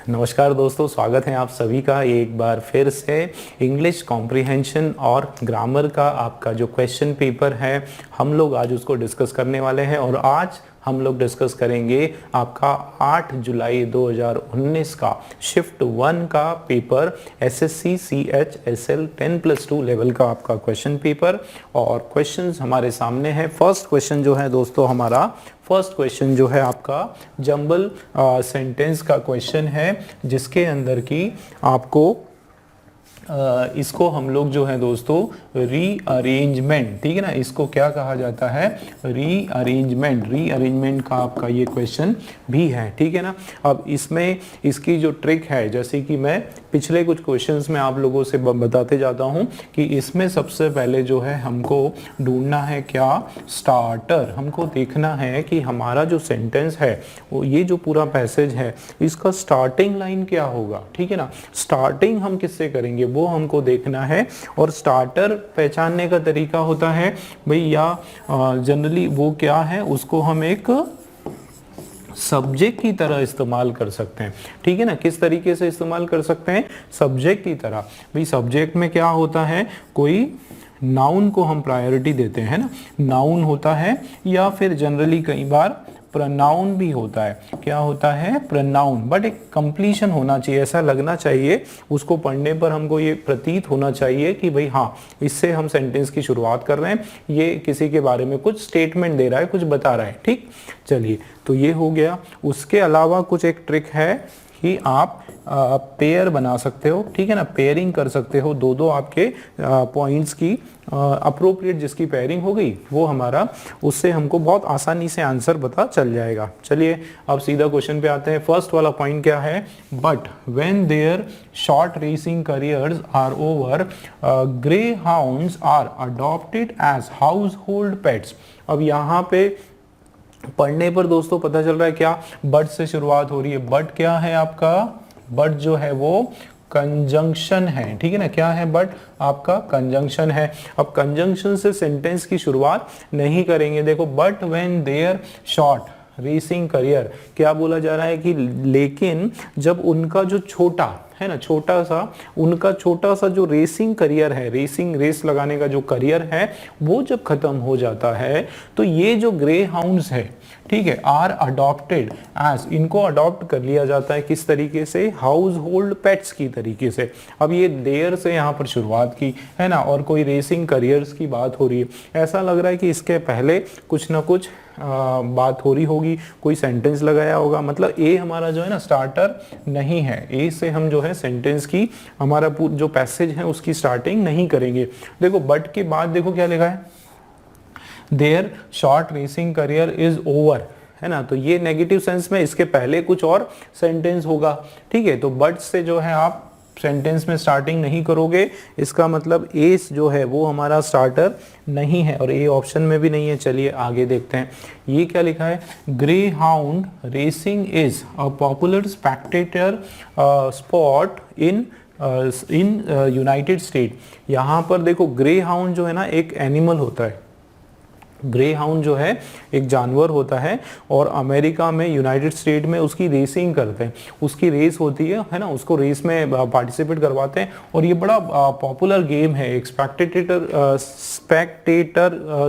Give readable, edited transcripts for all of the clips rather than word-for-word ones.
नमस्कार दोस्तों, स्वागत है आप सभी का एक बार फिर से इंग्लिश कॉम्प्रिहेंशन और ग्रामर का आपका जो क्वेश्चन पेपर है हम लोग आज उसको डिस्कस करने वाले हैं। और आज हम लोग डिस्कस करेंगे आपका 8 जुलाई 2019 का शिफ्ट 1 का पेपर एसएससी CHSL 10+2 लेवल का आपका क्वेश्चन पेपर। और क्वेश्चंस हमारे सामने है। फर्स्ट क्वेश्चन जो है दोस्तों हमारा फर्स्ट क्वेश्चन जो है आपका जंबल सेंटेंस का क्वेश्चन है, जिसके अंदर की आपको इसको हम लोग जो है दोस्तों रीअरेंजमेंट, ठीक है ना, इसको क्या कहा जाता है, रीअरेंजमेंट का आपका ये क्वेश्चन भी है, ठीक है ना। अब इसमें इसकी जो ट्रिक है, जैसे कि मैं पिछले कुछ क्वेश्चंस में आप लोगों से बताते जाता हूं कि इसमें सबसे पहले जो है हमको ढूंढना है क्या, स्टार्टर। हमको देखना है कि हमारा जो सेंटेंस है वो ये जो पूरा पैसेज है इसका स्टार्टिंग लाइन क्या होगा, ठीक है ना। स्टार्टिंग हम किससे करेंगे वो हमको देखना है। और स्टार्टर पहचानने का तरीका होता है भाई, या जनरली वो क्या है, उसको हम एक सब्जेक्ट की तरह इस्तेमाल कर सकते हैं, ठीक है ना। किस तरीके से इस्तेमाल कर सकते हैं, सब्जेक्ट की तरह। भाई सब्जेक्ट में क्या होता है, कोई नाउन को हम प्रायोरिटी देते हैं ना, नाउन होता है, या फिर जनरली कई बार प्रनाउन भी होता है। क्या होता है, प्रनाउन, बट एक कंप्लीशन होना चाहिए, ऐसा लगना चाहिए उसको पढ़ने पर हमको ये प्रतीत होना चाहिए कि भाई हाँ, इससे हम सेंटेंस की शुरुआत कर रहे हैं, ये किसी के बारे में कुछ स्टेटमेंट दे रहा है, कुछ बता रहा है, ठीक। चलिए, तो ये हो गया। उसके अलावा कुछ एक ट्रिक है कि आप पेयर बना सकते हो, ठीक है ना, पेयरिंग कर सकते हो। दो आपके पॉइंट्स की अप्रोप्रिएट जिसकी पेयरिंग हो गई वो हमारा, उससे हमको बहुत आसानी से आंसर पता चल जाएगा। चलिए अब सीधा क्वेश्चन पे आते हैं। फर्स्ट वाला पॉइंट क्या है, but when their short racing careers are over greyhounds are adopted as household pets. अब यहाँ पे पढ़ने पर दोस्तों पता चल रहा है क्या, बट से शुरुआत हो रही है। बट क्या है आपका, बट जो है वो कंजंक्शन है, ठीक है ना। क्या है, बट आपका कंजंक्शन है। अब कंजंक्शन से सेंटेंस की शुरुआत नहीं करेंगे। देखो, but when their short racing career, क्या बोला जा रहा है कि लेकिन जब उनका जो छोटा है ना, छोटा सा, उनका छोटा सा जो रेसिंग करियर है, रेसिंग रेस लगाने का जो करियर है, वो जब खत्म हो जाता है तो ये जो ग्रे हाउंड्स है, ठीक है, आर अडॉप्टेड एज, इनको अडॉप्ट कर लिया जाता है किस तरीके से, हाउस होल्ड पेट्स की तरीके से। अब ये देयर से यहाँ पर शुरुआत की है ना, और कोई रेसिंग करियर्स की बात हो रही है। ऐसा लग रहा है कि इसके पहले कुछ ना कुछ बात हो रही होगी, कोई सेंटेंस लगाया होगा। मतलब ए हमारा जो है ना स्टार्टर नहीं है, ए से हम जो है सेंटेंस की, हमारा जो पैसेज है उसकी स्टार्टिंग नहीं करेंगे। देखो, बट के बाद देखो क्या लिखा है, their short racing career is over, है ना। तो ये नेगेटिव सेंस में, इसके पहले कुछ और सेंटेंस होगा, ठीक है। तो बट से जो है आप सेंटेंस में स्टार्टिंग नहीं करोगे, इसका मतलब ए जो है वो हमारा स्टार्टर नहीं है, और ए ऑप्शन में भी नहीं है। चलिए आगे देखते हैं, ये क्या लिखा है, grey hound racing is a popular Spectator spot in United state. यहाँ पर देखो, ग्रे हाउंड जो है ना एक एनिमल होता है, ग्रे हाउंड जो है एक जानवर होता है, और अमेरिका में यूनाइटेड स्टेट में उसकी रेसिंग करते हैं, उसकी रेस होती है ना, उसको रेस में पार्टिसिपेट करवाते हैं। और ये बड़ा पॉपुलर गेम है, एक स्पेक्टेटर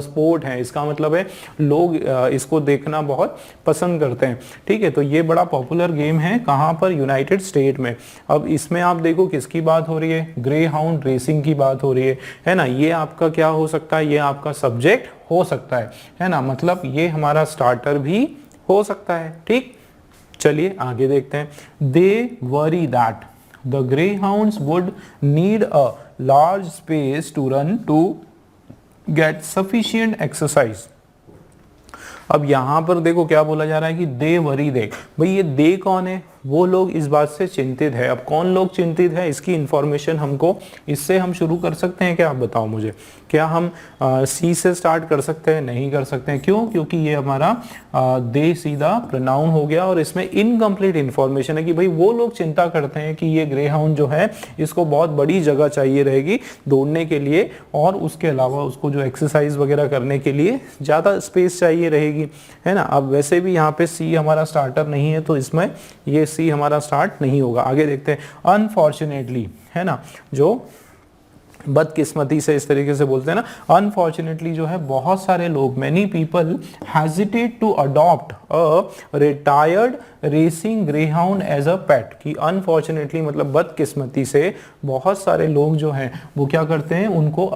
स्पोर्ट है। इसका मतलब है लोग इसको देखना बहुत पसंद करते हैं, ठीक है। तो ये बड़ा पॉपुलर गेम है, कहाँ पर, यूनाइटेड स्टेट में। अब इसमें आप देखो किसकी बात हो रही है, ग्रे हाउंड रेसिंग की बात हो रही है ना। ये आपका क्या हो सकता है, ये आपका सब्जेक्ट हो सकता है ना, मतलब ये हमारा स्टार्टर भी हो सकता है, ठीक। चलिए आगे देखते हैं। They worry that the greyhounds would need a large space to run to get sufficient exercise. अब यहां पर देखो क्या बोला जा रहा है कि दे वरी दे, भाई ये दे कौन है, वो लोग इस बात से चिंतित है। अब कौन लोग चिंतित है, इसकी इंफॉर्मेशन हमको, इससे हम शुरू कर सकते हैं क्या, आप बताओ मुझे। क्या हम सी से स्टार्ट कर सकते हैं, नहीं कर सकते हैं, क्यों, क्योंकि ये हमारा दे सीधा प्रोनाउन हो गया, और इसमें इनकम्प्लीट इंफॉर्मेशन है कि भाई वो लोग चिंता करते हैं कि ये ग्रे हाउंड जो है इसको बहुत बड़ी जगह चाहिए रहेगी दौड़ने के लिए, और उसके अलावा उसको जो एक्सरसाइज वगैरह करने के लिए ज़्यादा स्पेस चाहिए रहेगी, है ना। अब वैसे भी यहाँ पे सी हमारा स्टार्टर नहीं है, तो इसमें ये सी हमारा स्टार्ट नहीं होगा। आगे देखते हैं, अनफॉर्चुनेटली, है ना, जो बदकिस्मती से इस तरीके से बोलते हैं ना, अनफॉर्चुनेटली जो है बहुत सारे लोग, many people hesitate to adopt a retired racing greyhound as a pet, कि अनफॉर्चुनेटली मतलब बदकिस्मती से बहुत सारे लोग जो हैं वो क्या करते हैं, उनको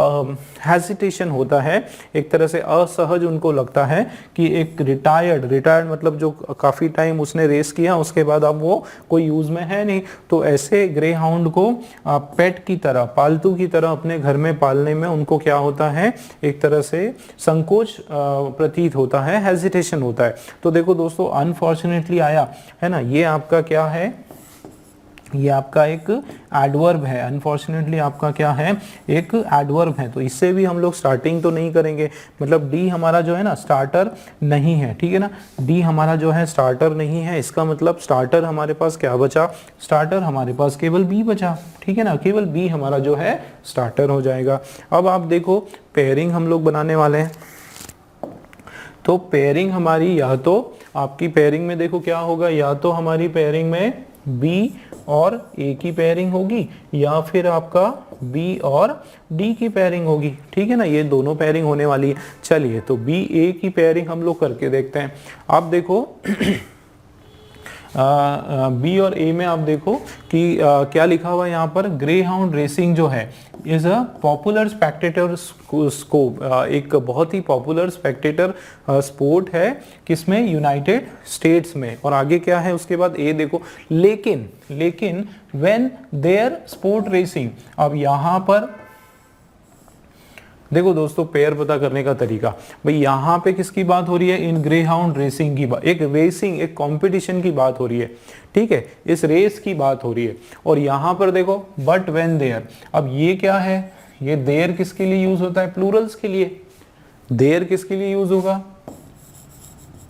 हेजिटेशन होता है, एक तरह से असहज उनको लगता है कि एक रिटायर्ड मतलब जो काफ़ी टाइम उसने रेस किया उसके बाद अब वो कोई यूज़ में है नहीं, तो ऐसे ग्रे हाउंड को पेट की तरह, पालतू की तरह अपने घर में पालने में उनको क्या होता है, एक तरह से संकोच प्रतीत होता है, हेजिटेशन होता है। तो देखो दोस्तों, अनफॉर्चुनेटली आया है ना, ये आपका क्या है, ये आपका एक एडवर्ब है। अनफॉर्चुनेटली आपका क्या है, एक एडवर्ब है, तो इससे भी हम लोग स्टार्टिंग तो नहीं करेंगे, मतलब डी हमारा जो है ना स्टार्टर नहीं है, ठीक है ना, डी हमारा जो है स्टार्टर नहीं है, इसका मतलब स्टार्टर हमारे पास क्या बचा, स्टार्टर हमारे पास केवल बी बचा, ठीक है ना, केवल बी हमारा जो है स्टार्टर हो जाएगा। अब आप देखो पेयरिंग हम लोग बनाने वाले हैं, तो पेयरिंग हमारी या तो आपकी पेयरिंग में देखो क्या होगा, या तो हमारी पेयरिंग में बी और ए की पेयरिंग होगी, या फिर आपका बी और डी की पेयरिंग होगी, ठीक है ना, ये दोनों पेयरिंग होने वाली है। चलिए तो बी ए की पेयरिंग हम लोग करके देखते हैं। आप देखो बी और ए में आप देखो कि क्या लिखा हुआ है यहाँ पर, ग्रे हाउंड रेसिंग जो है is a popular Spectator scope, एक बहुत ही पॉपुलर स्पेक्टेटर स्पोर्ट है, किसमें, यूनाइटेड स्टेट्स में। और आगे क्या है उसके बाद, ए देखो, लेकिन व्हेन देयर स्पोर्ट रेसिंग, अब यहाँ पर देखो दोस्तों पेयर पता करने का तरीका, भाई यहाँ पे किसकी बात हो रही है, इन ग्रे हाउंड रेसिंग की बात, एक रेसिंग, एक कंपटीशन की बात हो रही है, ठीक है, इस रेस की बात हो रही है। और यहाँ पर देखो बट व्हेन देयर, अब ये क्या है, ये देयर किसके लिए यूज होता है, प्लूरल्स के लिए, देयर किसके लिए यूज होगा,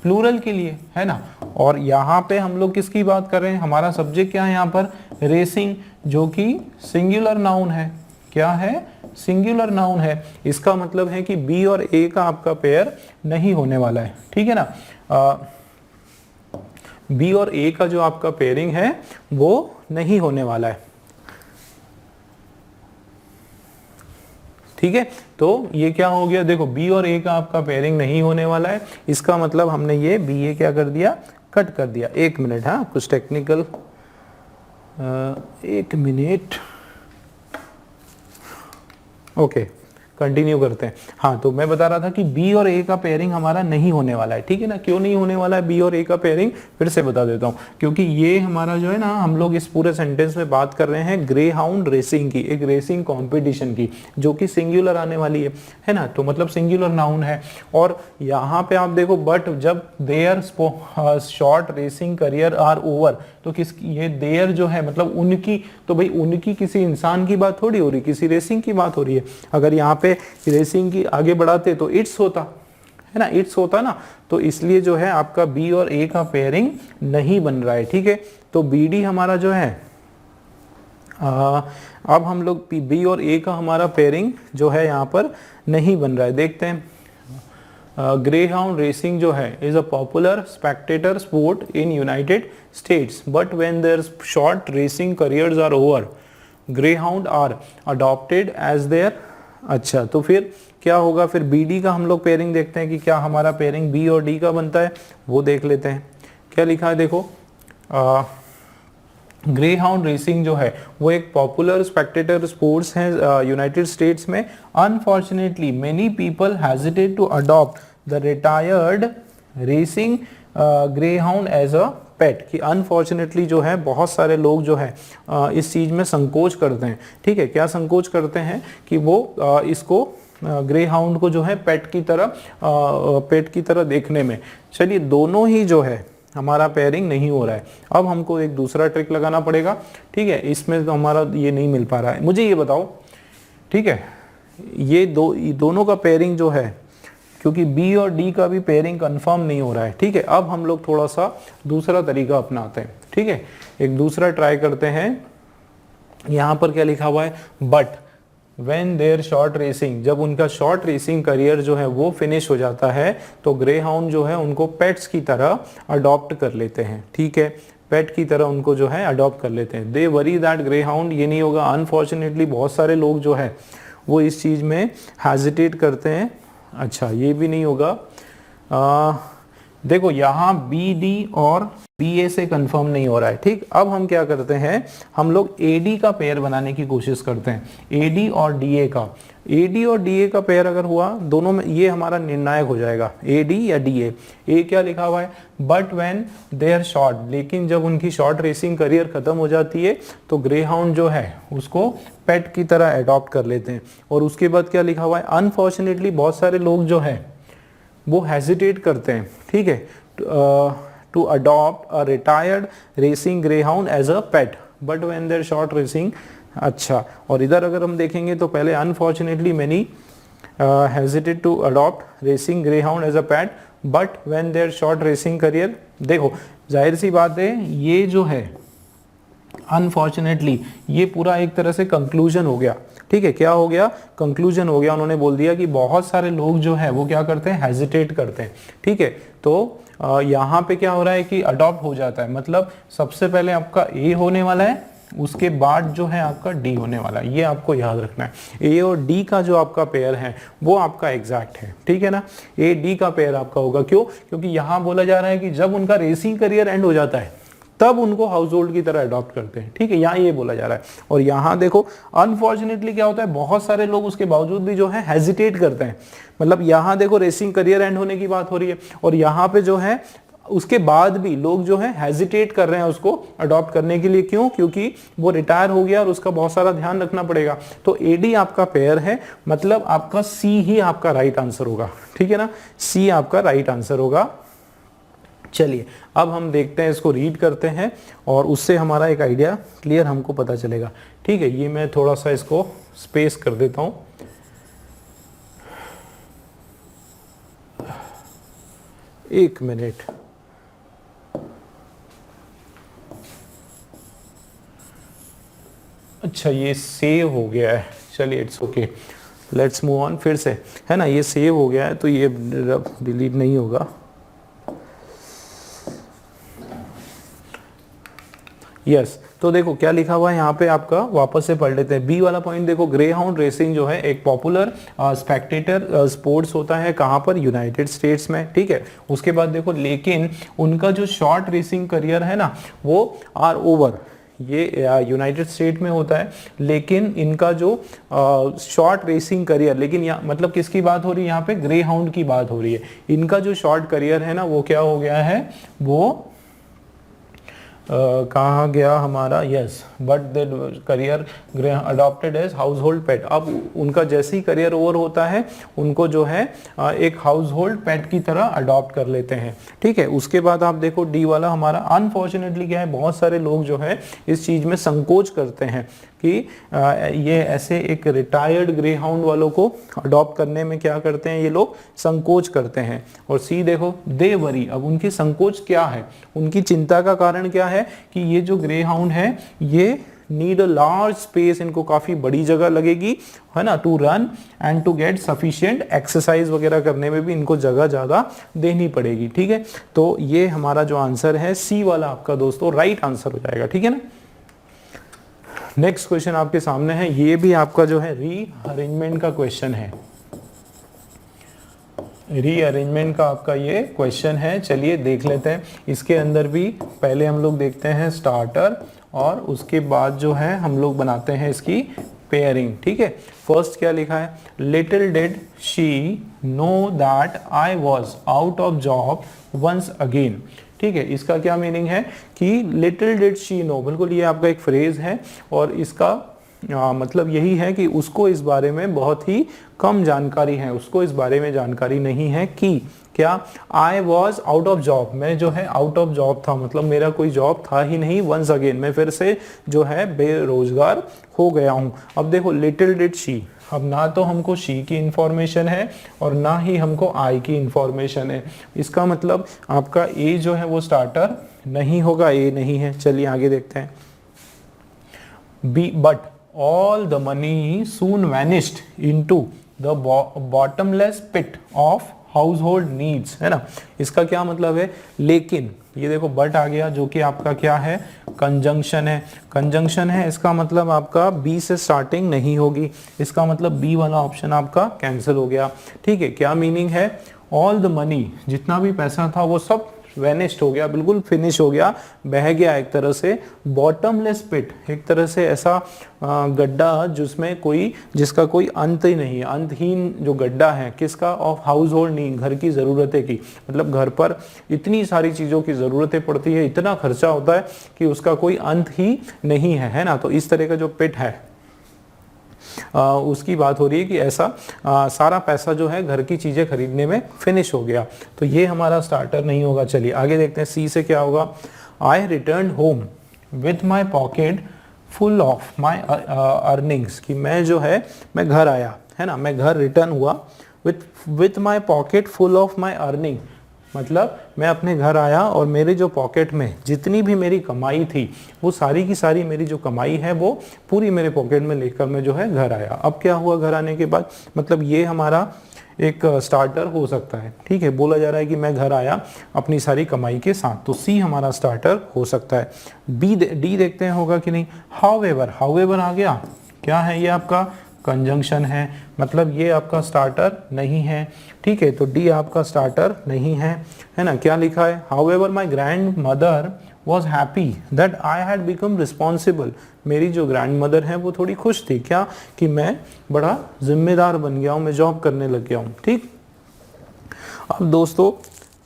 प्लूरल के लिए, है ना। और यहाँ पे हम लोग किसकी बात कर रहे हैं, हमारा सब्जेक्ट क्या है यहाँ पर, रेसिंग, जो कि सिंगुलर नाउन है, क्या है, सिंगुलर नाउन है। इसका मतलब है कि बी और ए का आपका पेयर नहीं होने वाला है, ठीक है ना, बी और ए का जो आपका पेयरिंग है वो नहीं होने वाला है, ठीक है। तो ये क्या हो गया, देखो बी और ए का आपका पेयरिंग नहीं होने वाला है, इसका मतलब हमने ये बी ए क्या कर दिया, कट कर दिया। एक मिनट, हाँ कुछ टेक्निकल, एक मिनट, ओके कंटिन्यू करते हैं। हाँ तो मैं बता रहा था कि बी और ए का पेयरिंग हमारा नहीं होने वाला है, ठीक है ना। क्यों नहीं होने वाला है बी और ए का पेयरिंग, फिर से बता देता हूँ, क्योंकि ये हमारा जो है ना, हम लोग इस पूरे सेंटेंस में बात कर रहे हैं ग्रे हाउंड रेसिंग की, एक रेसिंग कॉम्पिटिशन की, जो कि सिंगुलर आने वाली है ना, तो मतलब सिंगुलर नाउन है। और यहाँ पे आप देखो बट जब their short racing career are over, तो किस, ये देयर जो है मतलब उनकी, तो भाई उनकी किसी इंसान की बात थोड़ी हो रही, किसी रेसिंग की बात हो रही है। अगर यहाँ पे रेसिंग की आगे बढ़ाते तो इट्स होता है ना, इट्स होता ना, तो इसलिए जो है आपका बी और ए का पेयरिंग नहीं बन रहा है, ठीक है। तो बी डी हमारा जो है, अब हम लोग बी और ए का हमारा पेयरिंग जो है यहाँ पर नहीं बन रहा है। देखते हैं, ग्रे हाउंड रेसिंग जो है is a popular spectator sport in United States, but when their short racing careers are over, greyhound are adopted as their. अच्छा तो फिर क्या होगा, फिर बी डी का हम लोग पेयरिंग देखते हैं कि क्या हमारा पेयरिंग बी और डी का बनता है, वो देख लेते हैं। क्या लिखा है देखो, ग्रे हाउंड रेसिंग जो है वो एक पॉपुलर स्पेक्टेटर स्पोर्ट्स है यूनाइटेड स्टेट्स में। Unfortunately many people hesitate to adopt the retired racing greyhound as a pet, कि अनफॉर्चुनेटली जो है बहुत सारे लोग जो है इस चीज़ में संकोच करते हैं, ठीक है। क्या संकोच करते हैं कि वो इसको ग्रे हाउंड को जो है पेट की तरह देखने में। चलिए दोनों ही जो है हमारा पेयरिंग नहीं हो रहा है, अब हमको एक दूसरा ट्रिक लगाना पड़ेगा, ठीक है। इसमें तो हमारा ये नहीं मिल पा रहा है। मुझे ये बताओ, ठीक है, ये दोनों का पेयरिंग जो है, क्योंकि बी और डी का भी पेयरिंग कंफर्म नहीं हो रहा है, ठीक है। अब हम लोग थोड़ा सा दूसरा तरीका अपनाते हैं, ठीक है, एक दूसरा ट्राई करते हैं। यहाँ पर क्या लिखा हुआ है, but when their short racing, जब उनका शॉर्ट रेसिंग करियर जो है वो फिनिश हो जाता है, तो ग्रे हाउंड जो है उनको पेट्स की तरह अडॉप्ट कर लेते हैं, ठीक है। पेट की तरह उनको जो है अडॉप्ट कर लेते हैं। They worry that grey hound, ये नहीं होगा। अनफॉर्चुनेटली बहुत सारे लोग जो है वो इस चीज़ में हेजिटेट करते हैं। अच्छा, ये भी नहीं होगा। देखो यहाँ बी डी और बी ए से कंफर्म नहीं हो रहा है। ठीक, अब हम क्या करते हैं, हम लोग ए डी का पेयर बनाने की कोशिश करते हैं। ए डी और डी ए का, ए डी और डी ए का पेयर अगर हुआ दोनों में, ये हमारा निर्णायक हो जाएगा, ए डी या डी ए। ए क्या लिखा हुआ है, but when they are short, लेकिन जब उनकी शॉर्ट रेसिंग करियर खत्म हो जाती है तो ग्रे हाउंड जो है उसको पेट की तरह अडॉप्ट कर लेते हैं। और उसके बाद क्या लिखा हुआ है, अनफॉर्चुनेटली बहुत सारे लोग जो है वो हेजिटेट करते हैं, ठीक है, to adopt a retired racing greyhound as a pet but when their short racing. अच्छा, और इधर अगर हम देखेंगे तो पहले unfortunately many hesitate to adopt racing greyhound as a pet but when their short racing career. देखो जाहिर सी बात है, ये जो है अनफॉर्चुनेटली ये पूरा एक तरह से कंक्लूजन हो गया। ठीक है, क्या हो गया, कंक्लूजन हो गया। उन्होंने बोल दिया कि बहुत सारे लोग जो है वो क्या करते हैं, हेजिटेट करते हैं। ठीक है, तो यहाँ पे क्या हो रहा है कि अडॉप्ट हो जाता है, मतलब सबसे पहले आपका ए होने वाला है, उसके बाद जो है आपका डी होने वाला है। ये आपको याद रखना है। ए और डी का जो आपका पेयर है वो आपका एग्जैक्ट है, ठीक है ना। ए डी का पेयर आपका होगा, क्यों, क्योंकि यहाँ बोला जा रहा है कि जब उनका रेसिंग करियर एंड हो जाता है तब उनको हाउस होल्ड की तरह अडॉप्ट करते हैं। ठीक है, यहाँ ये बोला जा रहा है। और यहाँ देखो अनफॉर्चुनेटली क्या होता है, बहुत सारे लोग उसके बावजूद भी जो है हेजिटेट करते हैं। मतलब यहाँ देखो रेसिंग करियर एंड होने की बात हो रही है, और यहाँ पे जो है उसके बाद भी लोग जो है हेजिटेट कर रहे हैं उसको अडॉप्ट करने के लिए। क्यों, क्योंकि वो रिटायर हो गया और उसका बहुत सारा ध्यान रखना पड़ेगा। तो एडी आपका पेयर है, मतलब आपका सी ही आपका राइट आंसर होगा। ठीक है ना, सी आपका राइट आंसर होगा। चलिए अब हम देखते हैं, इसको रीड करते हैं और उससे हमारा एक आइडिया क्लियर हमको पता चलेगा। ठीक है, ये मैं थोड़ा सा इसको स्पेस कर देता हूं। एक मिनट। अच्छा, ये सेव हो गया है, चलिए it's okay, let's move on. फिर से है ना, ये सेव हो गया है तो ये डिलीट नहीं होगा। यस, तो देखो क्या लिखा हुआ है यहाँ पे, आपका वापस से पढ़ लेते हैं। बी वाला पॉइंट देखो, ग्रे हाउंड रेसिंग जो है एक पॉपुलर स्पेक्टेटर स्पोर्ट्स होता है, कहाँ पर, यूनाइटेड स्टेट्स में। ठीक है, उसके बाद देखो लेकिन उनका जो शॉर्ट रेसिंग करियर है ना वो आर ओवर, ये यूनाइटेड स्टेट में होता है, लेकिन इनका जो शॉर्ट रेसिंग करियर, लेकिन यहाँ मतलब किसकी बात हो रही है, यहाँ पे ग्रे हाउंड की बात हो रही है। इनका जो शॉर्ट करियर है ना वो क्या हो गया है, वो कहा गया हमारा, yes, but the career adopted as household pet. अब उनका जैसे ही करियर ओवर होता है उनको जो है एक हाउस होल्ड पेट की तरह अडॉप्ट कर लेते हैं। ठीक है, उसके बाद आप देखो डी वाला हमारा, अनफॉर्चुनेटली क्या है, बहुत सारे लोग जो है इस चीज़ में संकोच करते हैं कि ये ऐसे एक रिटायर्ड ग्रे हाउंड वालों को अडॉप्ट करने में क्या करते हैं, ये लोग संकोच करते हैं। और सी देखो, दे वरी, अब उनकी संकोच क्या है, उनकी चिंता का कारण क्या है कि ये जो ग्रे हाउंड है ये नीड अ लार्ज स्पेस, इनको काफ़ी बड़ी जगह लगेगी, है ना, to run and to get sufficient exercise वगैरह करने में भी इनको जगह ज़्यादा देनी पड़ेगी। ठीक है, तो ये हमारा जो आंसर है सी वाला आपका दोस्तों राइट आंसर हो जाएगा। ठीक है ना। नेक्स्ट क्वेश्चन आपके सामने है, ये भी आपका जो है रीअरेंजमेंट का क्वेश्चन है। रीअरेंजमेंट का आपका ये क्वेश्चन है, चलिए देख लेते हैं। इसके अंदर भी पहले हम लोग देखते हैं स्टार्टर, और उसके बाद जो है हम लोग बनाते हैं इसकी पेयरिंग। ठीक है, फर्स्ट क्या लिखा है, little did she know that I was out of job once again. ठीक है, इसका क्या मीनिंग है कि लिटिल डिड शी नो, बिल्कुल ये आपका एक फ्रेज है, और इसका मतलब यही है कि उसको इस बारे में बहुत ही कम जानकारी है, उसको इस बारे में जानकारी नहीं है कि क्या, आई वॉज आउट ऑफ जॉब, मैं जो है आउट ऑफ जॉब था, मतलब मेरा कोई जॉब था ही नहीं, वंस अगेन मैं फिर से जो है बेरोजगार हो गया हूँ। अब देखो लिटिल डिड शी, अब ना तो हमको शी की इंफॉर्मेशन है और ना ही हमको आई की इंफॉर्मेशन है, इसका मतलब आपका ए जो है वो स्टार्टर नहीं होगा, ए नहीं है। चलिए आगे देखते हैं। B, but all the money soon vanished into the bottomless pit of house hold needs, है ना। इसका क्या मतलब है, लेकिन ये देखो बट आ गया जो कि आपका क्या है, कंजंक्शन है। कंजंक्शन है इसका मतलब आपका बी से स्टार्टिंग नहीं होगी, इसका मतलब बी वाला ऑप्शन आपका कैंसिल हो गया। ठीक है, क्या मीनिंग है, ऑल द मनी, जितना भी पैसा था वो सब वेनिस्ड हो गया, बिल्कुल फिनिश हो गया, बह गया एक तरह से। बॉटमलेस पिट, एक तरह से ऐसा गड्ढा जिसका कोई अंत ही नहीं है, अंतहीन जो गड्ढा है किसका, ऑफ हाउस होल्ड नीड, घर की ज़रूरतें की। मतलब घर पर इतनी सारी चीज़ों की ज़रूरतें पड़ती है, इतना खर्चा होता है कि उसका कोई अंत ही नहीं है ना। तो इस तरह का जो पिट है उसकी बात हो रही है कि ऐसा सारा पैसा जो है घर की चीज़ें खरीदने में फिनिश हो गया। तो ये हमारा स्टार्टर नहीं होगा। चलिए आगे देखते हैं, सी से क्या होगा, I return home with my pocket full of my earnings, कि मैं जो है मैं घर आया, है ना, मैं घर रिटर्न हुआ with my pocket full of my earning, मतलब मैं अपने घर आया और मेरे जो पॉकेट में जितनी भी मेरी कमाई थी वो सारी की सारी मेरी जो कमाई है वो पूरी मेरे पॉकेट में लेकर मैं जो है घर आया। अब क्या हुआ घर आने के बाद, मतलब ये हमारा एक स्टार्टर हो सकता है। ठीक है, बोला जा रहा है कि मैं घर आया अपनी सारी कमाई के साथ, तो सी हमारा स्टार्टर हो सकता है। डी देखते हैं होगा कि नहीं। हाउएवर, हाउएवर आ गया, क्या है ये आपका कंजंक्शन है, मतलब ये आपका स्टार्टर नहीं है। ठीक है, तो डी आपका स्टार्टर नहीं है ना। क्या लिखा है, however my grand mother was happy that I had become responsible, मेरी जो ग्रैंड मदर है वो थोड़ी खुश थी, क्या, कि मैं बड़ा जिम्मेदार बन गया हूँ, मैं जॉब करने लग गया हूँ। ठीक, अब दोस्तों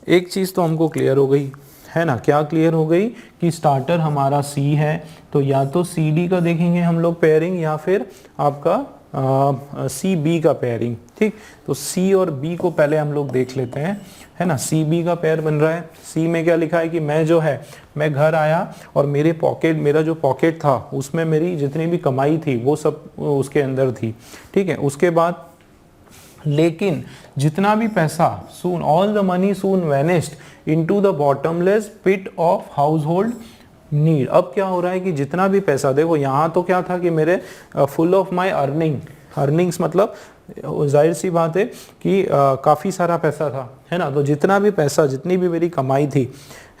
एक चीज़ तो हमको क्लियर हो गई, है ना। क्या क्लियर हो गई, कि स्टार्टर हमारा सी है, तो या तो सी डी का देखेंगे हम लोग पेयरिंग, या फिर आपका सी बी का पेयरिंग। ठीक, तो सी और बी को पहले हम लोग देख लेते हैं, है ना। सी बी का पेयर बन रहा है। सी में क्या लिखा है कि मैं जो है मैं घर आया और मेरा जो पॉकेट था उसमें मेरी जितनी भी कमाई थी वो सब उसके अंदर थी। ठीक है, उसके बाद लेकिन जितना भी पैसा, soon all the money soon vanished into the bottomless pit of household need. अब क्या हो रहा है कि जितना भी पैसा, देखो यहाँ तो क्या था कि मेरे फुल ऑफ माई अर्निंग्स, मतलब जाहिर सी बात है कि काफ़ी सारा पैसा था, है ना। तो जितना भी पैसा, जितनी भी मेरी कमाई थी,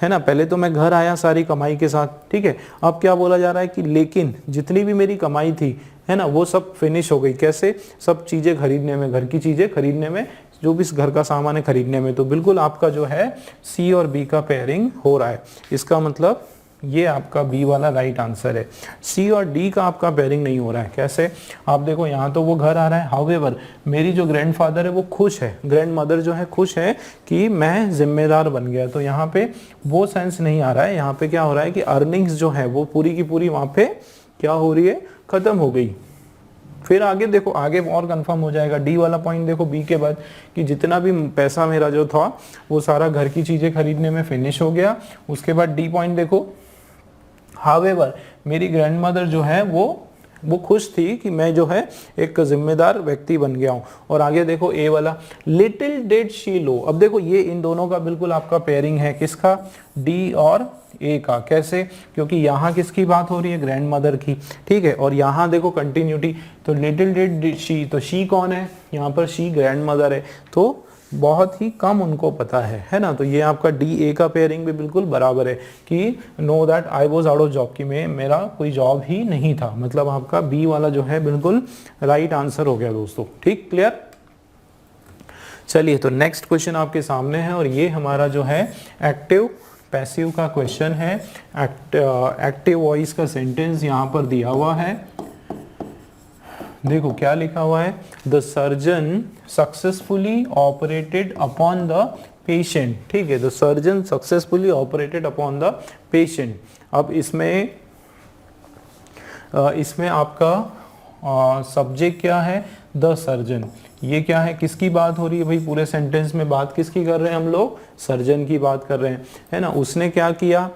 है ना, पहले तो मैं घर आया सारी कमाई के साथ। ठीक है, अब क्या बोला जा रहा है कि लेकिन जितनी भी मेरी कमाई थी, है ना, वो सब फिनिश हो गई। कैसे, सब चीज़ें खरीदने में, घर की चीज़ें खरीदने में, जो भी इस घर का सामान है खरीदने में। तो बिल्कुल आपका जो है सी और बी का पेयरिंग हो रहा है, इसका मतलब ये आपका बी वाला राइट आंसर है। सी और डी का आपका पेयरिंग नहीं हो रहा है। कैसे, आप देखो यहाँ तो वो घर आ रहा है, हाउएवर मेरी जो ग्रैंडफादर है वो खुश है, ग्रैंड मदर जो है खुश है कि मैं जिम्मेदार बन गया, तो यहाँ पे वो सेंस नहीं आ रहा है। यहाँ पे क्या हो रहा है कि अर्निंग्स जो है वो पूरी की पूरी वहाँ पे क्या हो रही है, खत्म हो गई। फिर आगे देखो, आगे और कंफर्म हो जाएगा। डी वाला पॉइंट देखो बी के बाद, कि जितना भी पैसा मेरा जो था वो सारा घर की चीज़ें खरीदने में फिनिश हो गया। उसके बाद डी पॉइंट देखो, हाउएवर मेरी ग्रैंडमदर जो है वो खुश थी कि मैं जो है एक जिम्मेदार व्यक्ति बन गया हूँ। और आगे देखो ए वाला, लिटिल डिड शी नो। अब देखो ये इन दोनों का बिल्कुल आपका पेयरिंग है, किसका, डी और ए का। कैसे, क्योंकि यहाँ किसकी बात हो रही है, ग्रैंड मदर की। ठीक है, और यहाँ देखो कंटिन्यूटी, तो लिटिल डिड शी, तो शी कौन है यहाँ पर, शी ग्रैंड मदर है, तो बहुत ही कम उनको पता है ना। तो ये आपका डी ए का पेयरिंग भी बिल्कुल बराबर है कि no that I was out of job, कि मेरा कोई जॉब ही नहीं था। मतलब आपका बी वाला जो है बिल्कुल राइट आंसर हो गया दोस्तों। ठीक, क्लियर। चलिए, तो नेक्स्ट क्वेश्चन आपके सामने है, और ये हमारा जो है एक्टिव पैसिव का क्वेश्चन है। एक्टिव वॉइस का सेंटेंस यहाँ पर दिया हुआ है। देखो क्या लिखा हुआ है, the surgeon successfully operated upon the patient. ठीक है, the surgeon successfully operated upon the patient. अब इसमें आपका सब्जेक्ट क्या है, द सर्जन। ये क्या है, किसकी बात हो रही है भाई, पूरे सेंटेंस में बात किसकी कर रहे हैं हम लोग, सर्जन की बात कर रहे हैं, है ना। उसने क्या किया,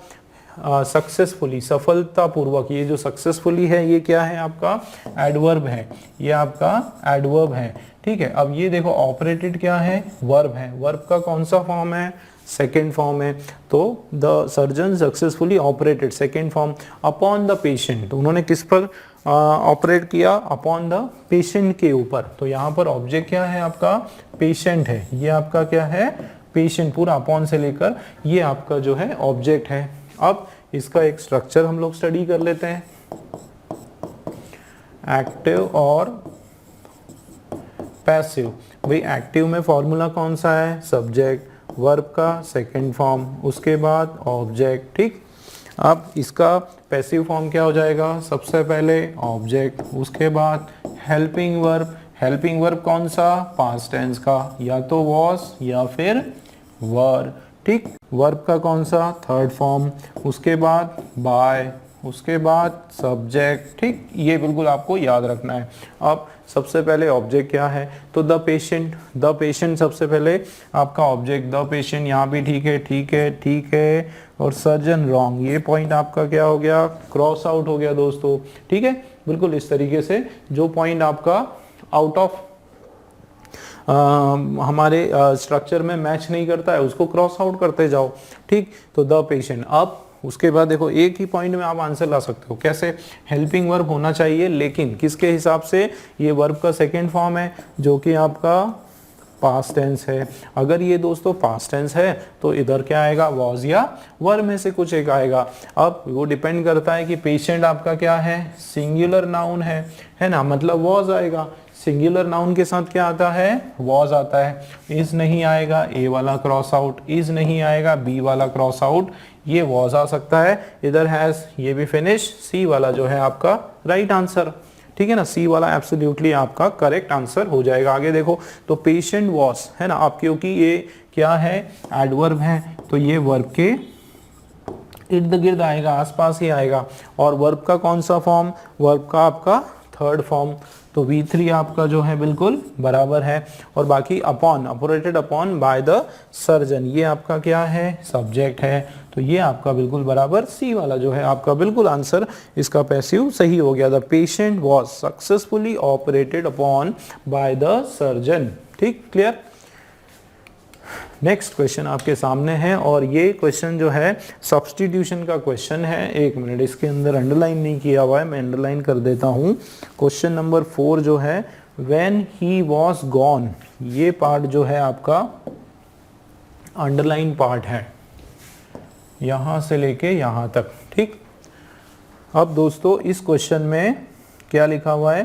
सक्सेसफुली, सफलतापूर्वक। ये जो सक्सेसफुली है ये क्या है आपका, एडवर्ब है, ये आपका एडवर्ब है। ठीक है, अब ये देखो ऑपरेटेड क्या है, वर्ब है। वर्ब का कौन सा फॉर्म है, सेकेंड फॉर्म है। तो the surgeon successfully operated, second form, upon the patient, उन्होंने किस पर ऑपरेट किया अपॉन द पेशेंट के ऊपर। तो यहाँ पर ऑब्जेक्ट क्या है आपका, पेशेंट है। ये आपका क्या है, पेशेंट, पूरा अपॉन से लेकर ये आपका जो है ऑब्जेक्ट है। अब इसका एक स्ट्रक्चर हम लोग स्टडी कर लेते हैं, एक्टिव और पैसिव। भाई एक्टिव में फॉर्मूला कौन सा है, सब्जेक्ट, वर्ब का सेकंड फॉर्म, उसके बाद ऑब्जेक्ट। ठीक, अब इसका पैसिव फॉर्म क्या हो जाएगा, सबसे पहले ऑब्जेक्ट, उसके बाद हेल्पिंग वर्ब। हेल्पिंग वर्ब कौन सा, पास्ट टेंस का, या तो वॉज या फिर वर। ठीक, वर्ब का कौन सा, थर्ड फॉर्म, उसके बाद बाय, उसके बाद सब्जेक्ट। ठीक, ये बिल्कुल आपको याद रखना है। अब सबसे पहले ऑब्जेक्ट क्या है, तो द पेशेंट। द पेशेंट सबसे पहले आपका ऑब्जेक्ट, द पेशेंट यहाँ भी ठीक है, ठीक है, ठीक है। और सर्जन रॉन्ग, ये पॉइंट आपका क्या हो गया, क्रॉस आउट हो गया दोस्तों। ठीक है, बिल्कुल इस तरीके से जो पॉइंट आपका आउट ऑफ हमारे स्ट्रक्चर में मैच नहीं करता है उसको क्रॉस आउट करते जाओ। ठीक, तो द पेशेंट। अब उसके बाद देखो एक ही पॉइंट में आप आंसर ला सकते हो, कैसे, हेल्पिंग वर्ब होना चाहिए, लेकिन किसके हिसाब से, ये वर्ब का सेकंड फॉर्म है जो कि आपका पास्ट टेंस है। अगर ये दोस्तों पास्ट टेंस है तो इधर क्या आएगा, वॉज या वर में से कुछ एक आएगा। अब वो डिपेंड करता है कि पेशेंट आपका क्या है, सिंगुलर नाउन है ना, मतलब वॉज आएगा। सिंगुलर नाउन के साथ क्या आता है, वॉज आता है। इज नहीं आएगा, ए वाला क्रॉस आउट, इज नहीं आएगा, बी वाला क्रॉस आउट, ये वॉज आ सकता है। इधर हैज, ये भी फिनिश, सी वाला जो है आपका राइट आंसर। ठीक है ना, सी वाला एब्सोल्युटली आपका करेक्ट आंसर हो जाएगा। आगे देखो, तो पेशेंट वॉज है ना, आप क्योंकि ये क्या है, एडवर्ब है, तो ये वर्ब के इर्द गिर्द आएगा, आसपास ही आएगा। और वर्ब का कौन सा फॉर्म, वर्ब का आपका थर्ड फॉर्म। तो V3 आपका जो है बिल्कुल बराबर है। और बाकी upon, operated upon by the surgeon, ये आपका क्या है, सब्जेक्ट है। तो ये आपका बिल्कुल बराबर, सी वाला जो है आपका बिल्कुल आंसर इसका पैसिव सही हो गया। The patient was successfully operated upon by the surgeon. ठीक, क्लियर। नेक्स्ट क्वेश्चन आपके सामने है और ये क्वेश्चन जो है सब्स्टिट्यूशन का क्वेश्चन है। एक मिनट, इसके अंदर अंडरलाइन नहीं किया हुआ है, मैं अंडरलाइन कर देता हूँ। क्वेश्चन नंबर 4 जो है, व्हेन ही वॉज गॉन, ये पार्ट जो है आपका अंडरलाइन पार्ट है, यहाँ से लेके यहाँ तक। ठीक, अब दोस्तों इस क्वेश्चन में क्या लिखा हुआ है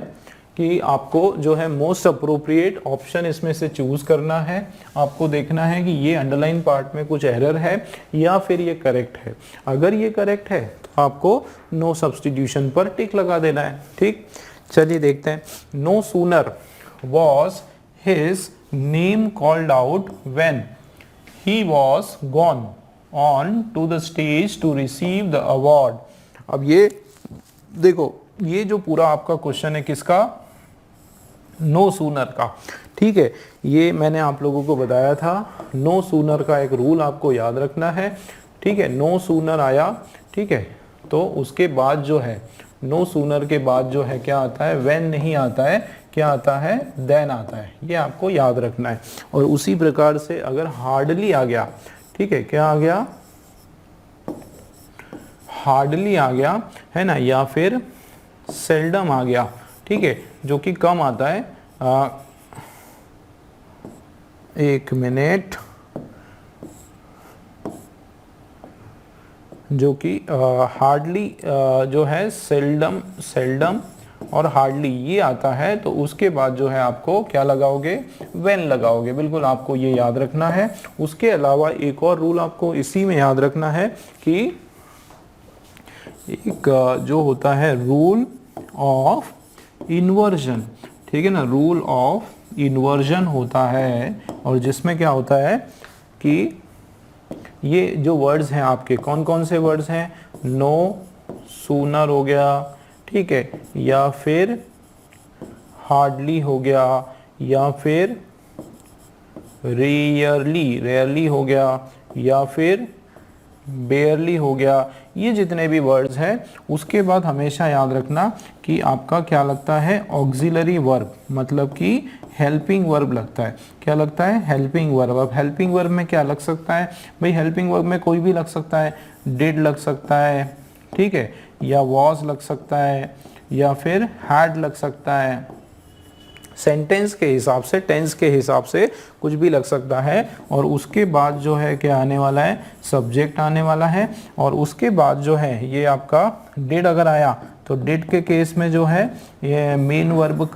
कि आपको जो है मोस्ट अप्रोप्रिएट ऑप्शन इसमें से चूज करना है। आपको देखना है कि ये अंडरलाइन पार्ट में कुछ एरर है या फिर ये करेक्ट है। अगर ये करेक्ट है तो आपको नो सब्स्टिट्यूशन पर टिक लगा देना है। ठीक, चलिए देखते हैं। No sooner was his name called out when he was gone on to the stage to receive the award. अब ये देखो, ये जो पूरा आपका क्वेश्चन है किसका, नो सूनर का। ठीक है, ये मैंने आप लोगों को बताया था, नो सूनर का एक रूल आपको याद रखना है। ठीक है, नो सूनर आया, ठीक है, तो उसके बाद जो है, नो सूनर के बाद जो है क्या आता है, व्हेन नहीं आता है, क्या आता है, देन आता है। ये आपको याद रखना है। और उसी प्रकार से अगर हार्डली आ गया, ठीक है, क्या आ गया, हार्डली आ गया है ना, या फिर सेल्डम आ गया, ठीक है, जो कि कम आता है। एक मिनट, जो कि हार्डली जो है, सेल्डम, सेल्डम और हार्डली ये आता है, तो उसके बाद जो है आपको क्या लगाओगे, व्हेन लगाओगे। बिल्कुल आपको ये याद रखना है। उसके अलावा एक और रूल आपको इसी में याद रखना है कि एक जो होता है रूल ऑफ इन्वर्जन, ठीक है ना, रूल ऑफ इन्वर्जन होता है। और जिसमें क्या होता है कि ये जो वर्ड्स हैं आपके, कौन कौन से वर्ड्स हैं, नो सूनर हो गया, ठीक है, या फिर हार्डली हो गया, या फिर रेयरली, रेयरली हो गया, या फिर बेयरली हो गया, ये जितने भी वर्ड्स हैं, उसके बाद हमेशा याद रखना कि आपका क्या लगता है, ऑक्सिलरी वर्ब, मतलब कि हेल्पिंग वर्ब लगता है। क्या लगता है, हेल्पिंग वर्ब। अब हेल्पिंग वर्ब में क्या लग सकता है भाई, हेल्पिंग वर्ब में कोई भी लग सकता है, डिड लग सकता है, ठीक है, या वॉज लग सकता है, या फिर हैड लग सकता है, सेंटेंस के हिसाब से, टेंस के हिसाब से कुछ भी लग सकता है। और उसके बाद जो है क्या आने वाला है, सब्जेक्ट आने वाला है। और उसके बाद जो है ये आपका डिड अगर आया तो डिड के केस में जो है ये मेन वर्ब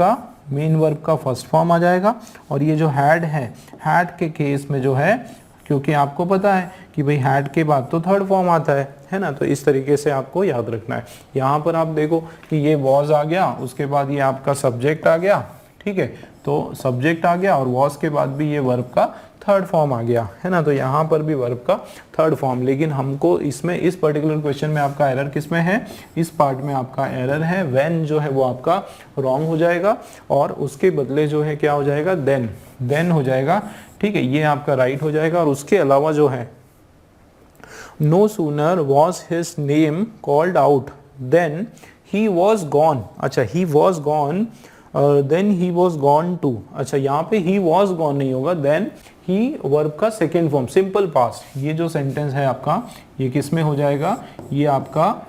का फर्स्ट फॉर्म आ जाएगा। और ये जो हैड है, हैड के केस में जो है, क्योंकि आपको पता है कि भाई हैड के बाद तो थर्ड फॉर्म आता है ना, तो इस तरीके से आपको याद रखना है। यहाँ पर आप देखो कि ये वॉज आ गया, उसके बाद ये आपका सब्जेक्ट आ गया, ठीक है, तो सब्जेक्ट आ गया और वॉज के बाद भी ये वर्ब का थर्ड फॉर्म आ गया, है ना, तो यहाँ पर भी वर्ब का थर्ड फॉर्म। लेकिन हमको इसमें, इस पर्टिकुलर क्वेश्चन में आपका एरर किस में है, इस पार्ट में आपका एरर है व्हेन जो है वो आपका रॉन्ग हो जाएगा और उसके बदले जो है क्या हो जाएगा, देन हो जाएगा, ठीक है, ये आपका राइट हो जाएगा। और उसके अलावा जो है no sooner was his name called out than he was gone, अच्छा he was gone then he was gone too, अच्छा यहाँ पे ही वॉज गॉन नहीं होगा, देन ही वर्ब का सेकेंड फॉर्म सिंपल पास्ट। ये जो सेंटेंस है आपका ये किस में हो जाएगा, ये आपका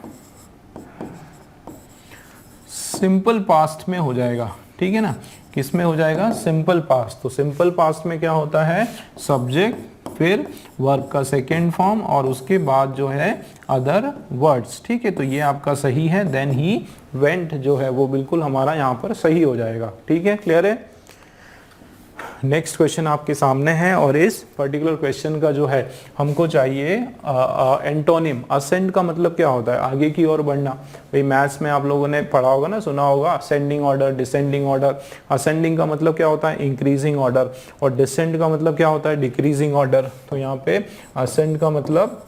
सिंपल पास्ट में हो जाएगा, ठीक है ना, किस में हो जाएगा, सिंपल पास्ट। तो सिंपल पास्ट में क्या होता है, सब्जेक्ट फिर वर्ब का सेकेंड फॉर्म और उसके बाद जो है अदर वर्ड्स, ठीक है, तो ये आपका सही है। देन ही वेंट जो है वो बिल्कुल हमारा यहाँ पर सही हो जाएगा, ठीक है, क्लियर है। नेक्स्ट क्वेश्चन आपके सामने है और इस पर्टिकुलर क्वेश्चन का जो है हमको चाहिए एंटोनिम। असेंड का मतलब क्या होता है, आगे की ओर बढ़ना। भाई मैथ्स में आप लोगों ने पढ़ा होगा ना, सुना होगा, ascending order, descending order. Ascending का मतलब क्या होता है, इंक्रीजिंग ऑर्डर, और डिसेंड का मतलब क्या होता है, डिक्रीजिंग ऑर्डर। तो यहाँ पे असेंड का मतलब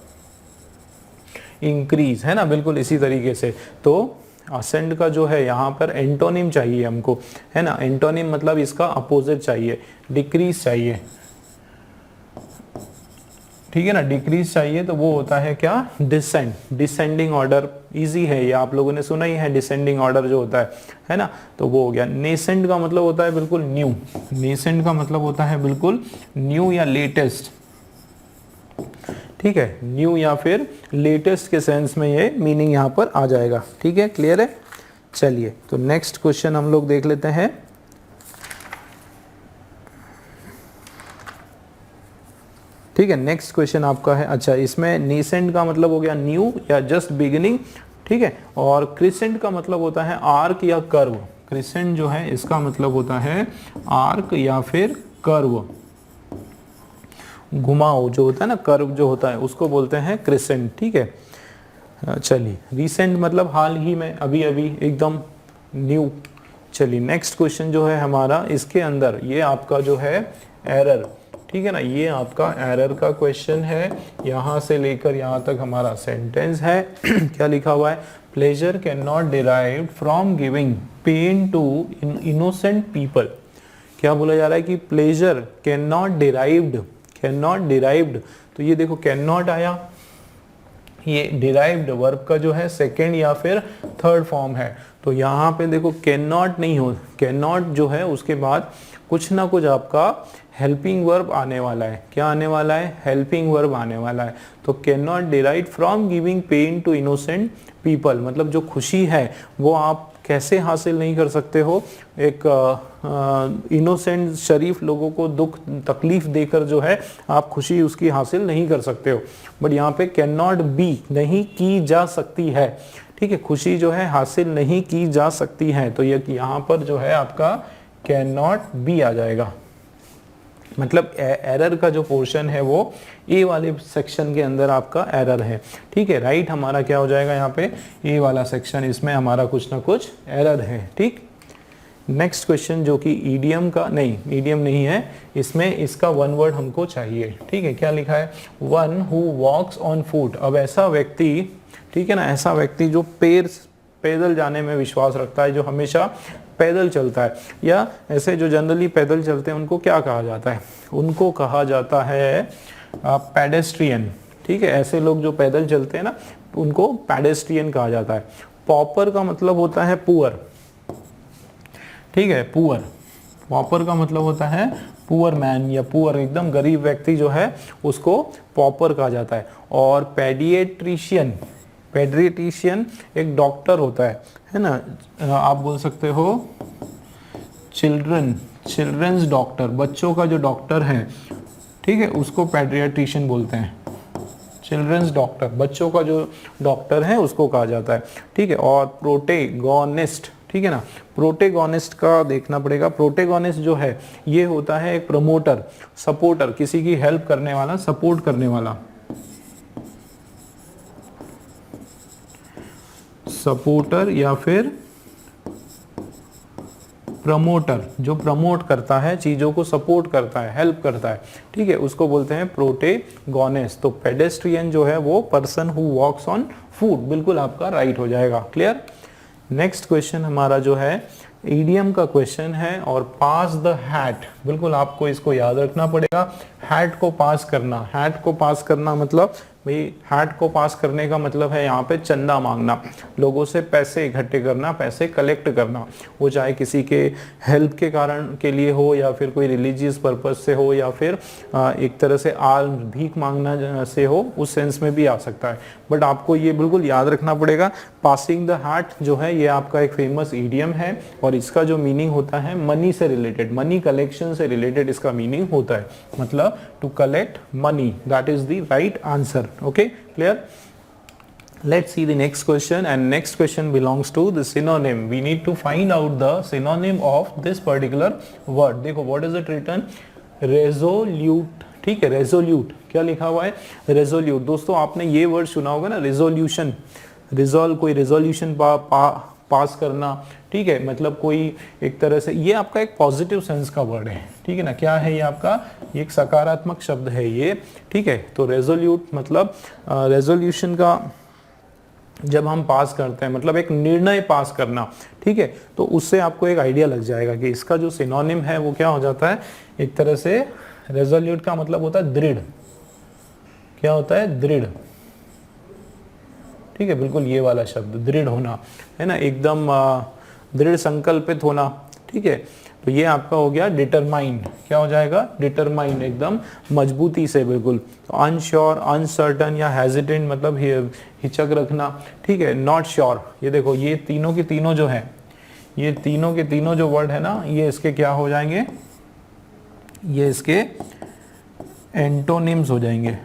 इंक्रीज, है ना, बिल्कुल इसी तरीके से। तो असेंड का जो है यहाँ पर एंटोनिम चाहिए हमको, है ना, एंटोनिम मतलब इसका अपोजिट चाहिए, डिक्रीज चाहिए, ठीक है ना, डिक्रीज चाहिए तो वो होता है क्या, डिसेंड, डिसेंडिंग ऑर्डर। इजी है ये, आप लोगों ने सुना ही है डिसेंडिंग ऑर्डर जो होता है ना, तो वो हो गया। नेसेंट का मतलब होता है बिल्कुल न्यू, नेसेंट का मतलब होता है बिल्कुल न्यू या लेटेस्ट, ठीक है, न्यू या फिर लेटेस्ट के सेंस में ये मीनिंग यहाँ पर आ जाएगा, ठीक है, क्लियर है। चलिए तो नेक्स्ट क्वेश्चन हम लोग देख लेते हैं। ठीक है, नेक्स्ट क्वेश्चन आपका है, अच्छा इसमें नीसेंट का मतलब हो गया न्यू या जस्ट बिगिनिंग, ठीक है, और क्रिसेंट का मतलब होता है आर्क या कर्व। क्रिसेंट जो है इसका मतलब होता है आर्क या फिर कर्व, घुमाओ जो होता है ना, कर्व जो होता है उसको बोलते हैं क्रिसेंट, ठीक है। चलिए रिसेंट मतलब हाल ही में, अभी अभी, एकदम न्यू। चलिए नेक्स्ट क्वेश्चन जो है हमारा, इसके अंदर ये आपका जो है एरर, ठीक है ना, ये आपका एरर का क्वेश्चन है। यहाँ से लेकर यहाँ तक हमारा सेंटेंस है क्या लिखा हुआ है, pleasure can not derive from giving pain to innocent people. क्या बोला जा रहा है कि प्लेजर कैन नॉट डिराइव्ड, तो ये देखो कैन नॉट आया, ये डिराइव्ड वर्ब का जो है सेकेंड या फिर थर्ड फॉर्म है। तो यहाँ पे देखो कैन नॉट नहीं हो, कैन नॉट जो है उसके बाद कुछ ना कुछ आपका हेल्पिंग वर्ब आने वाला है। क्या आने वाला है, हेल्पिंग वर्ब आने वाला है। तो can not derive from giving pain to innocent people, मतलब जो खुशी है वो आप कैसे हासिल नहीं कर सकते हो, एक इनोसेंट शरीफ लोगों को दुख तकलीफ देकर जो है आप खुशी उसकी हासिल नहीं कर सकते हो। बट यहाँ पे कैन नॉट बी, नहीं की जा सकती है, ठीक है, खुशी जो है हासिल नहीं की जा सकती है, तो ये यहाँ पर जो है आपका कैन नॉट बी आ जाएगा। मतलब एरर का जो पोर्शन है वो ए वाले सेक्शन के अंदर आपका एरर है, ठीक है, राइट हमारा क्या हो जाएगा यहाँ पे, ए वाला सेक्शन, इसमें हमारा कुछ ना कुछ एरर है, ठीक। नेक्स्ट क्वेश्चन जो कि ईडियम का नहीं, ईडियम नहीं है, इसमें इसका वन वर्ड हमको चाहिए, ठीक है, क्या लिखा है, one who walks on foot. अब ऐसा व्यक्ति, ठीक है ना, ऐसा व्यक्ति जो पैदल जाने में विश्वास रखता है, जो हमेशा पैदल चलता है, या ऐसे जो जनरली पैदल चलते हैं उनको क्या कहा जाता है, उनको कहा जाता है पेडेस्ट्रियन, ठीक है, ऐसे लोग जो पैदल चलते हैं ना उनको पेडेस्ट्रियन कहा जाता है। पॉपर का मतलब होता है पुअर, ठीक है, पुअर, पॉपर का मतलब होता है पुअर मैन या पुअर, एकदम गरीब व्यक्ति जो है उसको पॉपर कहा जाता है। और पेडिएट्रिशियन, पेडियाट्रिशियन एक डॉक्टर होता है ना, आप बोल सकते हो चिल्ड्रंस डॉक्टर, बच्चों का जो डॉक्टर है, ठीक है, उसको पेडियाट्रिशियन बोलते हैं। चिल्ड्रंस डॉक्टर, बच्चों का जो डॉक्टर है उसको कहा जाता है, ठीक है। और प्रोटेगोनिस्ट, ठीक है ना, प्रोटेगोनिस्ट का देखना पड़ेगा। प्रोटेगोनिस्ट जो है ये होता है एक प्रमोटर, सपोर्टर, किसी की हेल्प करने वाला, सपोर्ट करने वाला, सपोर्टर या फिर प्रमोटर, जो प्रमोट करता है, चीजों को सपोर्ट करता है, हेल्प करता है, ठीक है, उसको बोलते हैं प्रोटेगोनिस्ट। तो पेडेस्ट्रियन जो है वो person who walks on foot, बिल्कुल आपका राइट हो जाएगा। क्लियर। नेक्स्ट क्वेश्चन हमारा जो है ईडियम का क्वेश्चन है, और पास द हैट, बिल्कुल आपको इसको याद रखना पड़ेगा। हैट को पास करना, हैट को पास करना मतलब भाई, हैट को पास करने का मतलब है यहाँ पे चंदा मांगना, लोगों से पैसे इकट्ठे करना, पैसे कलेक्ट करना, वो चाहे किसी के हेल्प के कारण के लिए हो, या फिर कोई रिलीजियस पर्पज से हो, या फिर एक तरह से भीख मांगना से हो, उस सेंस में भी आ सकता है। बट आपको ये बिल्कुल याद रखना पड़ेगा, पासिंग द हैट जो है ये आपका एक फेमस ईडियम है, और इसका जो मीनिंग होता है मनी से रिलेटेड, मनी कलेक्शन से रिलेटेड इसका मीनिंग होता है, मतलब to collect money, that is the right answer. Okay, clear? Let's see the next question, and next question belongs to the synonym. We need to find out the synonym of this particular word. देखो, what is it written? Resolute, ठीक है, resolute, क्या लिखा हुआ है? Resolute। दोस्तों आपने ये वर्ड सुना होगा ना, resolution, resolve, कोई resolution पास करना, ठीक है, मतलब कोई एक तरह से, ये आपका एक पॉजिटिव सेंस का वर्ड है, ठीक है ना, क्या है ये आपका, ये एक सकारात्मक शब्द है ये, ठीक है। तो रेजोल्यूट मतलब रेजोल्यूशन का जब हम पास करते हैं, मतलब एक निर्णय पास करना, ठीक है, तो उससे आपको एक आइडिया लग जाएगा कि इसका जो सिनोनिम है वो क्या हो जाता है, एक तरह से रेजोल्यूट का मतलब होता है दृढ़, क्या होता है, दृढ़, ठीक है, बिल्कुल ये वाला शब्द दृढ़ होना, है ना, एकदम दृढ़ संकल्पित होना, ठीक है। तो ये आपका हो गया डिटरमाइंड, क्या हो जाएगा, डिटरमाइंड, एकदम मजबूती से, बिल्कुल। तो अनश्योर, अनसर्टन या हेजिटेंट मतलब हिचक रखना, ठीक है, नॉट श्योर। ये देखो, ये तीनों के तीनों जो है, ये तीनों के तीनों जो वर्ड है ना, ये इसके क्या हो जाएंगे, ये इसके एंटोनिम्स हो जाएंगे,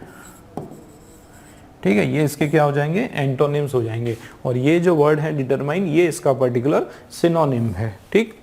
ठीक है, ये इसके क्या हो जाएंगे, एंटोनिम्स हो जाएंगे। और ये जो वर्ड है डिटरमाइन, ये इसका पर्टिकुलर सिनोनिम है, ठीक।